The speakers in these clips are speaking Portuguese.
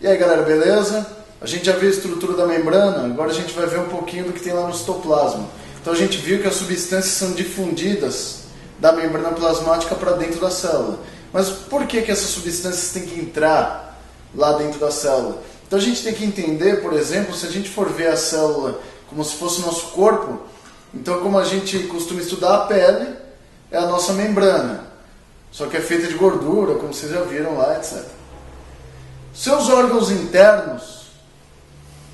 E aí galera, beleza? A gente já viu a estrutura da membrana, agora a gente vai ver um pouquinho do que tem lá no citoplasma. Então a gente viu que as substâncias são difundidas da membrana plasmática para dentro da célula. Mas por que essas substâncias têm que entrar lá dentro da célula? Então a gente tem que entender, por exemplo, se a gente for ver a célula como se fosse o nosso corpo, então como a gente costuma estudar, a pele é a nossa membrana, só que é feita de gordura, como vocês já viram lá, etc. Seus órgãos internos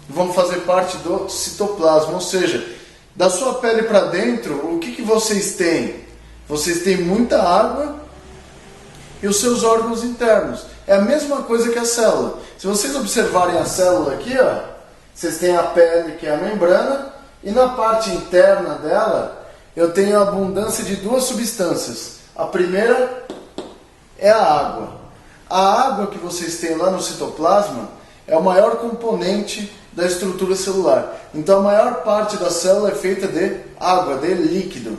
vão fazer parte do citoplasma, ou seja, da sua pele para dentro, o que vocês têm? Vocês têm muita água e os seus órgãos internos. É a mesma coisa que a célula. Se vocês observarem a célula aqui, ó, vocês têm a pele, que é a membrana, e na parte interna dela eu tenho a abundância de duas substâncias. A primeira é a água. A água que vocês têm lá no citoplasma é o maior componente da estrutura celular. Então a maior parte da célula é feita de água, de líquido.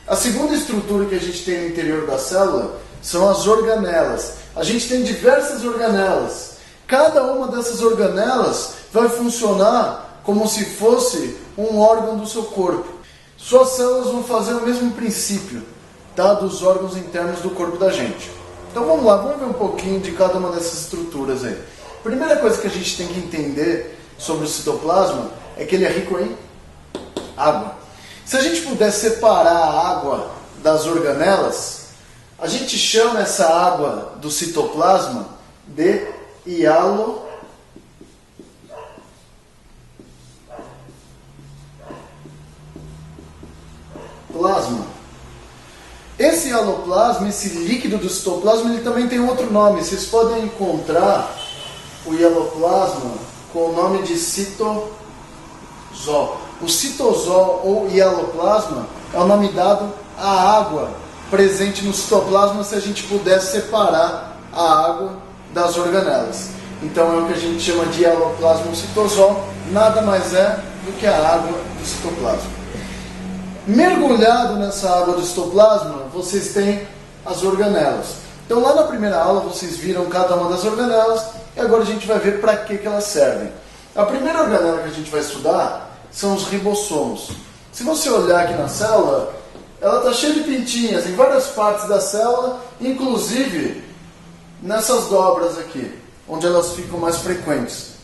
A segunda estrutura que a gente tem no interior da célula são as organelas. A gente tem diversas organelas. Cada uma dessas organelas vai funcionar como se fosse um órgão do seu corpo. Suas células vão fazer o mesmo princípio, tá, dos órgãos internos do corpo da gente. Então vamos lá, vamos ver um pouquinho de cada uma dessas estruturas aí. Primeira coisa que a gente tem que entender sobre o citoplasma é que ele é rico em água. Se a gente puder separar a água das organelas, a gente chama essa água do citoplasma de hialoplasma. Esse hialoplasma, esse líquido do citoplasma, ele também tem outro nome. Vocês podem encontrar o hialoplasma com o nome de citosol. O citosol ou hialoplasma é o nome dado à água presente no citoplasma se a gente puder separar a água das organelas. Então é o que a gente chama de hialoplasma ou citosol, nada mais é do que a água do citoplasma. Mergulhado nessa água do citoplasma, vocês têm as organelas. Então lá na primeira aula vocês viram cada uma das organelas e agora a gente vai ver para que elas servem. A primeira organela que a gente vai estudar são os ribossomos. Se você olhar aqui na célula, ela está cheia de pintinhas em várias partes da célula, inclusive nessas dobras aqui, onde elas ficam mais frequentes.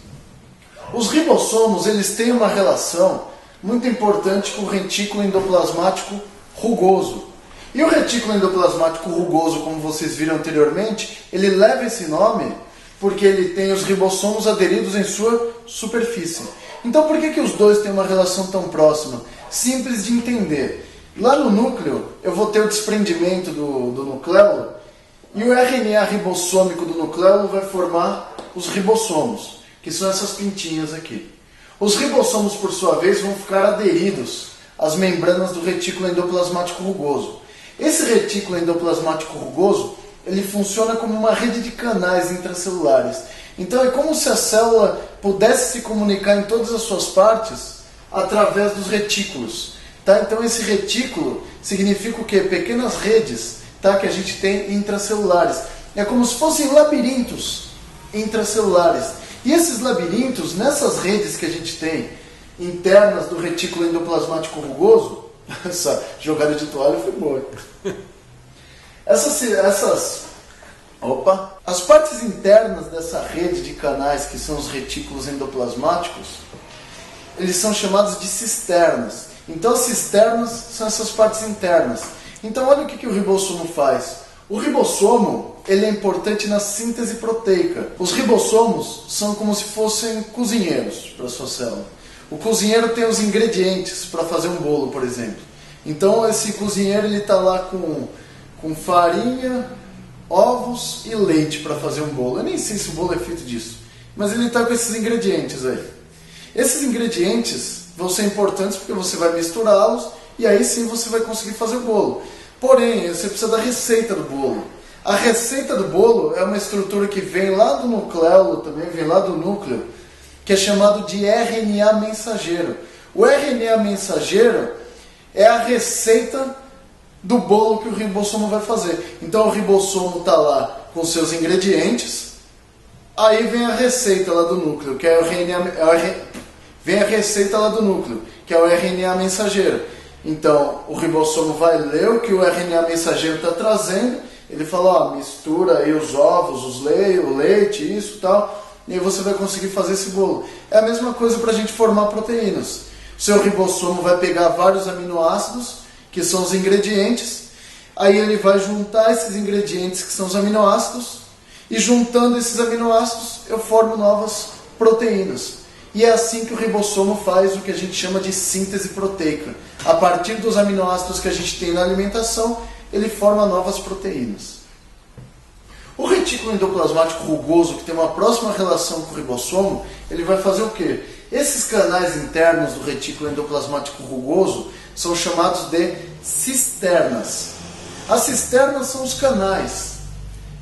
Os ribossomos, eles têm uma relação muito importante com o retículo endoplasmático rugoso. E o retículo endoplasmático rugoso, como vocês viram anteriormente, ele leva esse nome porque ele tem os ribossomos aderidos em sua superfície. Então por que os dois têm uma relação tão próxima? Simples de entender. Lá no núcleo eu vou ter o desprendimento do nucleolo e o RNA ribossômico do nucleolo vai formar os ribossomos, que são essas pintinhas aqui. Os ribossomos, por sua vez, vão ficar aderidos às membranas do retículo endoplasmático rugoso. Esse retículo endoplasmático rugoso, ele funciona como uma rede de canais intracelulares. Então é como se a célula pudesse se comunicar em todas as suas partes através dos retículos. Tá? Então esse retículo significa o quê? Pequenas redes, tá? Que a gente tem intracelulares. É como se fossem labirintos intracelulares. E esses labirintos, nessas redes que a gente tem internas do retículo endoplasmático rugoso, essa jogada de toalha foi boa. As partes internas dessa rede de canais, que são os retículos endoplasmáticos, eles são chamados de cisternas. Então as cisternas são essas partes internas. Então olha o que o ribossomo faz. O ribossomo, ele é importante na síntese proteica. Os ribossomos são como se fossem cozinheiros para a sua célula. O cozinheiro tem os ingredientes para fazer um bolo, por exemplo. Então esse cozinheiro está lá com farinha, ovos e leite para fazer um bolo. Eu nem sei se o bolo é feito disso, mas ele está com esses ingredientes aí. Esses ingredientes vão ser importantes porque você vai misturá-los e aí sim você vai conseguir fazer o bolo. Porém, você precisa da receita do bolo. A receita do bolo é uma estrutura que vem lá do nucleolo, também vem lá do núcleo, que é chamado de RNA mensageiro. O RNA mensageiro é a receita do bolo que o ribossomo vai fazer. Então o ribossomo está lá com seus ingredientes, Aí vem a receita lá do núcleo, que é o vem a receita lá do núcleo, que é o RNA mensageiro. Então, o ribossomo vai ler o que o RNA mensageiro está trazendo, ele fala, ó, mistura aí os ovos, o leite, isso e tal, e aí você vai conseguir fazer esse bolo. É a mesma coisa para a gente formar proteínas. O seu ribossomo vai pegar vários aminoácidos, que são os ingredientes, aí ele vai juntar esses ingredientes, que são os aminoácidos, e juntando esses aminoácidos, eu formo novas proteínas. E é assim que o ribossomo faz o que a gente chama de síntese proteica. A partir dos aminoácidos que a gente tem na alimentação, ele forma novas proteínas. O retículo endoplasmático rugoso, que tem uma próxima relação com o ribossomo, ele vai fazer o quê? Esses canais internos do retículo endoplasmático rugoso são chamados de cisternas. As cisternas são os canais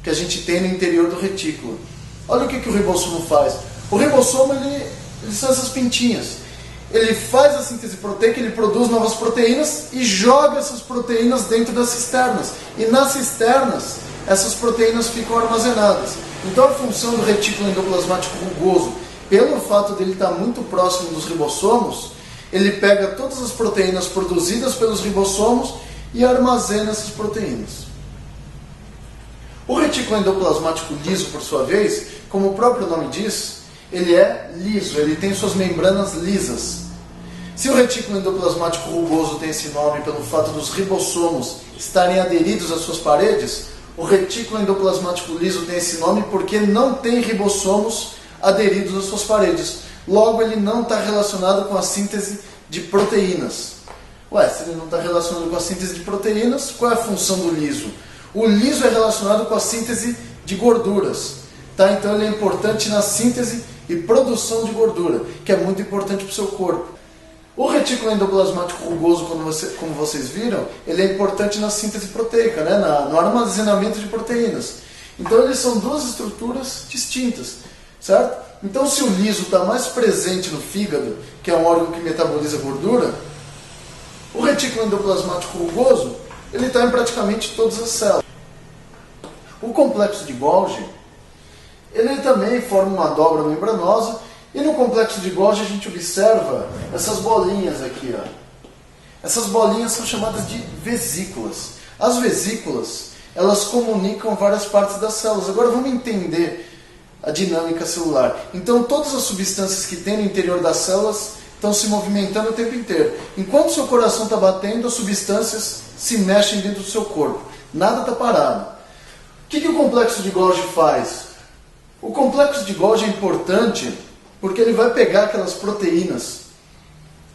que a gente tem no interior do retículo. Olha o que o ribossomo faz. O ribossomo, ele são essas pintinhas. Ele faz a síntese proteica, ele produz novas proteínas e joga essas proteínas dentro das cisternas. E nas cisternas, essas proteínas ficam armazenadas. Então a função do retículo endoplasmático rugoso, pelo fato dele estar muito próximo dos ribossomos, ele pega todas as proteínas produzidas pelos ribossomos e armazena essas proteínas. O retículo endoplasmático liso, por sua vez, como o próprio nome diz, ele é liso, ele tem suas membranas lisas. Se o retículo endoplasmático rugoso tem esse nome pelo fato dos ribossomos estarem aderidos às suas paredes, o retículo endoplasmático liso tem esse nome porque não tem ribossomos aderidos às suas paredes. Logo, ele não está relacionado com a síntese de proteínas. Ué, se ele não está relacionado com a síntese de proteínas, qual é a função do liso? O liso é relacionado com a síntese de gorduras. Tá? Então ele é importante na síntese e produção de gordura, que é muito importante para o seu corpo. O retículo endoplasmático rugoso, como vocês viram, ele é importante na síntese proteica, né? No armazenamento de proteínas. Então eles são duas estruturas distintas, certo? Então se o liso está mais presente no fígado, que é um órgão que metaboliza gordura, o retículo endoplasmático rugoso, ele está em praticamente todas as células. O complexo de Golgi, ele também forma uma dobra membranosa, e no complexo de Golgi a gente observa essas bolinhas aqui, ó. Essas bolinhas são chamadas de vesículas. As vesículas, elas comunicam várias partes das células. Agora vamos entender a dinâmica celular. Então todas as substâncias que tem no interior das células estão se movimentando o tempo inteiro. Enquanto o seu coração está batendo, as substâncias se mexem dentro do seu corpo. Nada está parado. O que o complexo de Golgi faz? O complexo de Golgi é importante porque ele vai pegar aquelas proteínas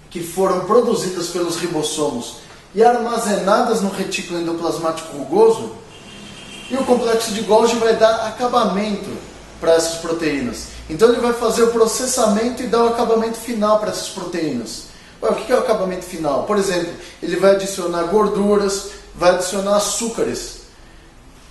que foram produzidas pelos ribossomos e armazenadas no retículo endoplasmático rugoso, e o complexo de Golgi vai dar acabamento para essas proteínas. Então ele vai fazer o processamento e dar o acabamento final para essas proteínas. Ué, o que é o acabamento final? Por exemplo, ele vai adicionar gorduras, vai adicionar açúcares,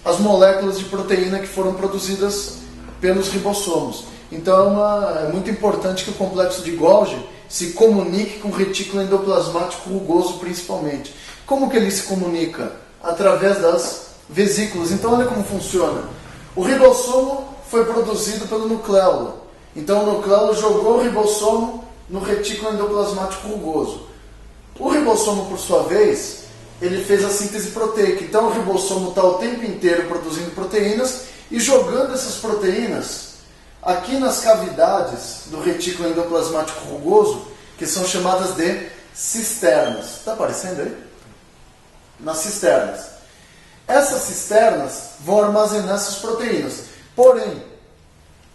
as moléculas de proteína que foram produzidas pelos ribossomos. Então é muito importante que o complexo de Golgi se comunique com o retículo endoplasmático rugoso principalmente. Como que ele se comunica? Através das vesículas. Então olha como funciona. O ribossomo foi produzido pelo nucleolo. Então o nucleolo jogou o ribossomo no retículo endoplasmático rugoso. O ribossomo, por sua vez, ele fez a síntese proteica. Então o ribossomo está o tempo inteiro produzindo proteínas e jogando essas proteínas aqui nas cavidades do retículo endoplasmático rugoso, que são chamadas de cisternas. Está aparecendo aí? Nas cisternas. Essas cisternas vão armazenar essas proteínas. Porém,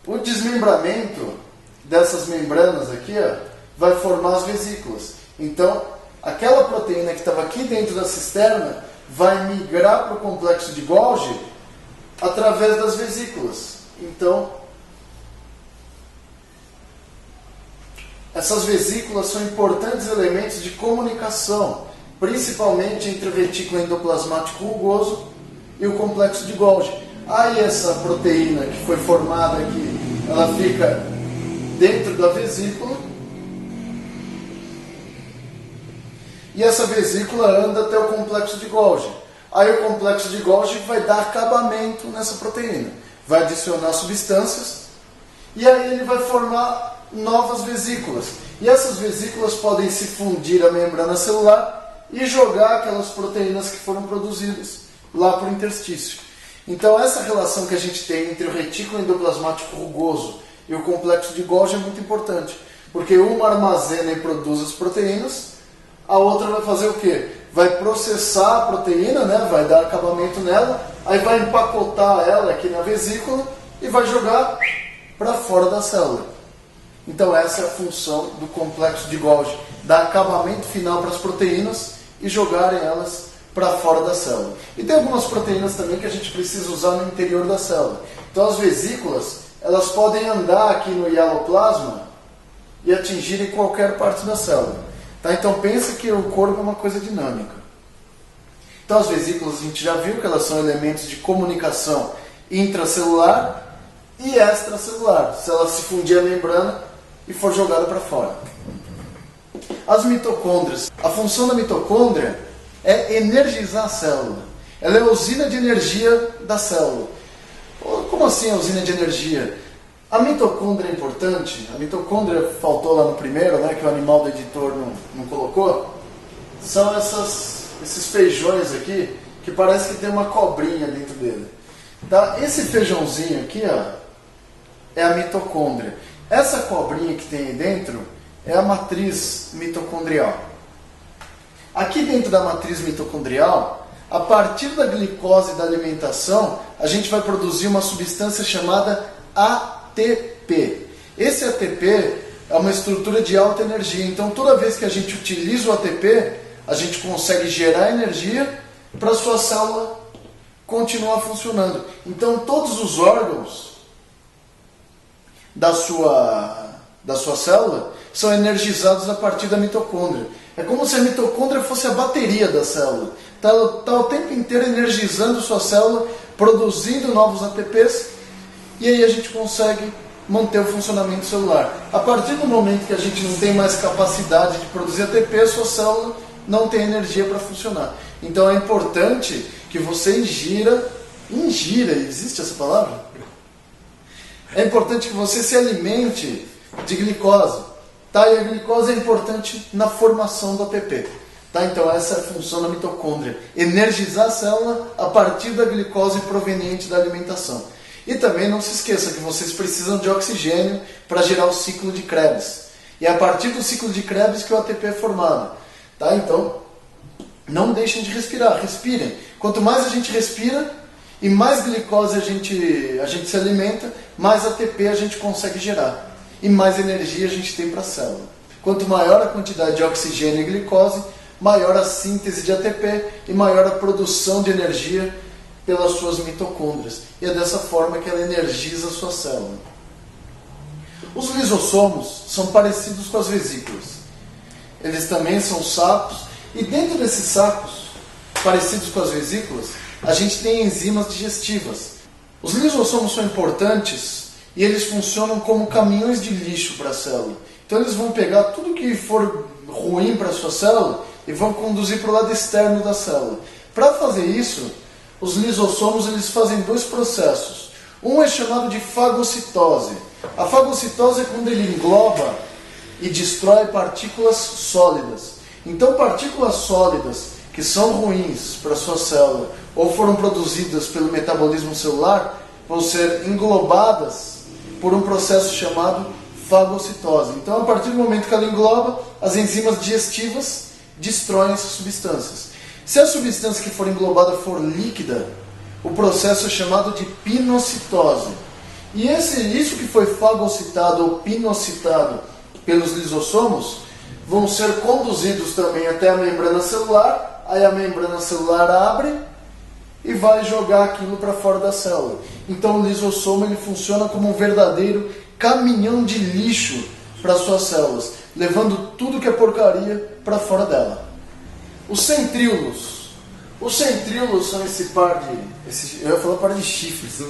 o desmembramento dessas membranas aqui, ó, vai formar as vesículas. Então, aquela proteína que estava aqui dentro da cisterna vai migrar para o complexo de Golgi através das vesículas. Então, essas vesículas são importantes elementos de comunicação, principalmente entre o retículo endoplasmático rugoso e o complexo de Golgi. Aí essa proteína que foi formada aqui, ela fica dentro da vesícula, e essa vesícula anda até o complexo de Golgi. Aí o complexo de Golgi vai dar acabamento nessa proteína, vai adicionar substâncias e aí ele vai formar novas vesículas. E essas vesículas podem se fundir à membrana celular e jogar aquelas proteínas que foram produzidas lá para o interstício. Então essa relação que a gente tem entre o retículo endoplasmático rugoso e o complexo de Golgi é muito importante, porque uma armazena e produz as proteínas, a outra vai fazer o quê? Vai processar a proteína, né? Vai dar acabamento nela, aí vai empacotar ela aqui na vesícula e vai jogar para fora da célula. Então essa é a função do complexo de Golgi, dar acabamento final para as proteínas e jogarem elas para fora da célula. E tem algumas proteínas também que a gente precisa usar no interior da célula. Então as vesículas, elas podem andar aqui no hialoplasma e atingirem qualquer parte da célula. Tá? Então pensa que o corpo é uma coisa dinâmica. Então as vesículas a gente já viu que elas são elementos de comunicação intracelular e extracelular, se ela se fundir a membrana e for jogada para fora. As mitocôndrias. A função da mitocôndria é energizar a célula. Ela é a usina de energia da célula. Como assim a usina de energia? A mitocôndria é importante. A mitocôndria faltou lá no primeiro, né, que o animal do editor não colocou. São esses feijões aqui, que parece que tem uma cobrinha dentro dele. Tá? Esse feijãozinho aqui, ó, é a mitocôndria. Essa cobrinha que tem aí dentro é a matriz mitocondrial. Aqui dentro da matriz mitocondrial, a partir da glicose e da alimentação, a gente vai produzir uma substância chamada ATP. Esse ATP é uma estrutura de alta energia. Então, toda vez que a gente utiliza o ATP, a gente consegue gerar energia para a sua célula continuar funcionando. Então, todos os órgãos da sua célula são energizados a partir da mitocôndria. É como se a mitocôndria fosse a bateria da célula. Ela está o tempo inteiro energizando sua célula, produzindo novos ATPs, e aí a gente consegue manter o funcionamento celular. A partir do momento que a gente não tem mais capacidade de produzir ATP, a sua célula não tem energia para funcionar. Então é importante que você ingira, existe essa palavra? É importante que você se alimente de glicose. Tá? E a glicose é importante na formação do ATP. Tá? Então essa é a função da mitocôndria. Energizar a célula a partir da glicose proveniente da alimentação. E também não se esqueça que vocês precisam de oxigênio para gerar o ciclo de Krebs. E é a partir do ciclo de Krebs que o ATP é formado. Tá? Então, não deixem de respirar, respirem. Quanto mais a gente respira e mais glicose a gente se alimenta, mais ATP a gente consegue gerar. E mais energia a gente tem para a célula. Quanto maior a quantidade de oxigênio e glicose, maior a síntese de ATP e maior a produção de energia pelas suas mitocôndrias. E é dessa forma que ela energiza a sua célula. Os lisossomos são parecidos com as vesículas. Eles também são sacos, e dentro desses sacos, parecidos com as vesículas, a gente tem enzimas digestivas. Os lisossomos são importantes e eles funcionam como caminhões de lixo para a célula. Então eles vão pegar tudo que for ruim para a sua célula e vão conduzir para o lado externo da célula. Para fazer isso, os lisossomos eles fazem dois processos. Um é chamado de fagocitose. A fagocitose é quando ele engloba e destrói partículas sólidas. Então partículas sólidas que são ruins para a sua célula ou foram produzidas pelo metabolismo celular vão ser englobadas por um processo chamado fagocitose. Então, a partir do momento que ela engloba, as enzimas digestivas destroem essas substâncias. Se a substância que for englobada for líquida, o processo é chamado de pinocitose. E isso que foi fagocitado ou pinocitado pelos lisossomos vão ser conduzidos também até a membrana celular, aí a membrana celular abre e vai jogar aquilo para fora da célula. Então o lisossomo ele funciona como um verdadeiro caminhão de lixo para suas células, levando tudo que é porcaria para fora dela. Os centríolos. Os centríolos são esse par de... eu ia falar par de chifres.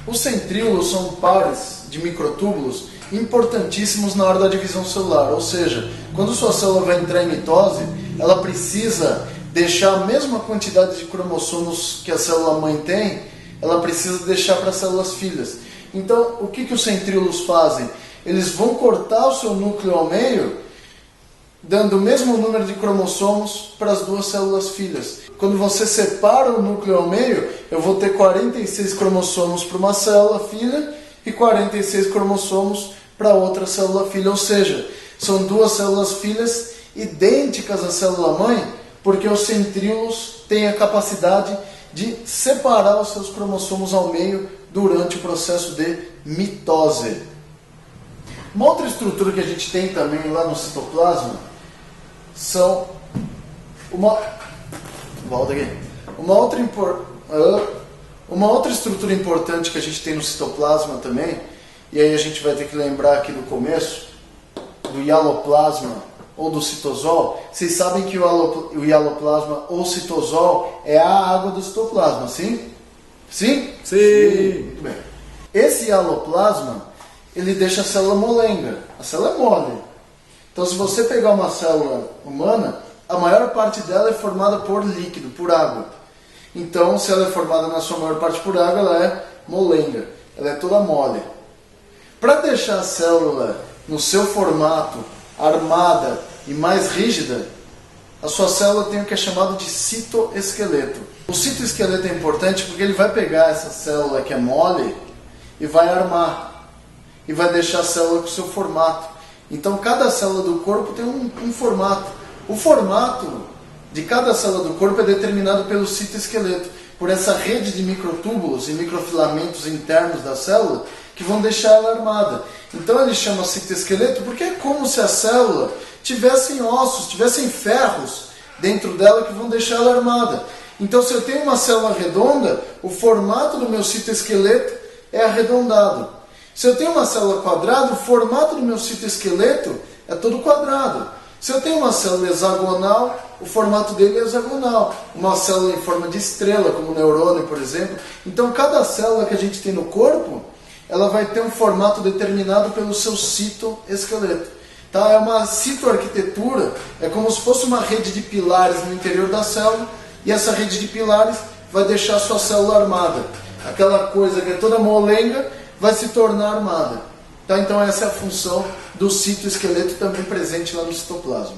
Os centríolos são pares de microtúbulos importantíssimos na hora da divisão celular. Ou seja, quando sua célula vai entrar em mitose, ela precisa deixar a mesma quantidade de cromossomos que a célula mãe tem, ela precisa deixar para as células filhas. Então, o que os centríolos fazem? Eles vão cortar o seu núcleo ao meio, dando o mesmo número de cromossomos para as duas células filhas. Quando você separa o núcleo ao meio, eu vou ter 46 cromossomos para uma célula filha e 46 cromossomos para outra célula filha. Ou seja, são duas células filhas idênticas à célula mãe, porque os centríolos têm a capacidade de separar os seus cromossomos ao meio durante o processo de mitose. Uma outra estrutura que a gente tem também lá no citoplasma são uma outra estrutura importante que a gente tem no citoplasma também, e aí a gente vai ter que lembrar aqui do começo, do hialoplasma ou do citosol. Vocês sabem que o hialoplasma ou citosol é a água do citoplasma, sim? Sim? Sim. Muito bem. Esse hialoplasma, ele deixa a célula molenga. A célula é mole. Então, se você pegar uma célula humana, a maior parte dela é formada por líquido, por água. Então, se ela é formada na sua maior parte por água, ela é molenga. Ela é toda mole. Para deixar a célula no seu formato, armada e mais rígida, a sua célula tem o que é chamado de citoesqueleto. O citoesqueleto é importante porque ele vai pegar essa célula que é mole e vai armar. E vai deixar a célula com o seu formato. Então, cada célula do corpo tem um formato. O formato de cada célula do corpo é determinado pelo citoesqueleto, por essa rede de microtúbulos e microfilamentos internos da célula que vão deixar ela armada. Então, ele chama citoesqueleto porque é como se a célula tivesse ossos, tivessem ferros dentro dela que vão deixar ela armada. Então, se eu tenho uma célula redonda, o formato do meu citoesqueleto é arredondado. Se eu tenho uma célula quadrada, o formato do meu citoesqueleto é todo quadrado. Se eu tenho uma célula hexagonal, o formato dele é hexagonal. Uma célula em forma de estrela, como o neurônio, por exemplo. Então, cada célula que a gente tem no corpo, ela vai ter um formato determinado pelo seu citoesqueleto. Tá? É uma citoarquitetura, é como se fosse uma rede de pilares no interior da célula, e essa rede de pilares vai deixar a sua célula armada. Aquela coisa que é toda molenga vai se tornar armada. Tá? Então essa é a função do citoesqueleto também presente lá no citoplasma.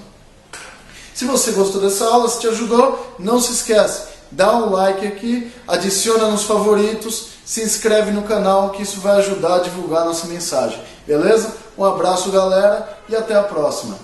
Se você gostou dessa aula, se te ajudou, não se esquece, dá um like aqui, adiciona nos favoritos, se inscreve no canal, que isso vai ajudar a divulgar a nossa mensagem. Beleza? Um abraço, galera, e até a próxima.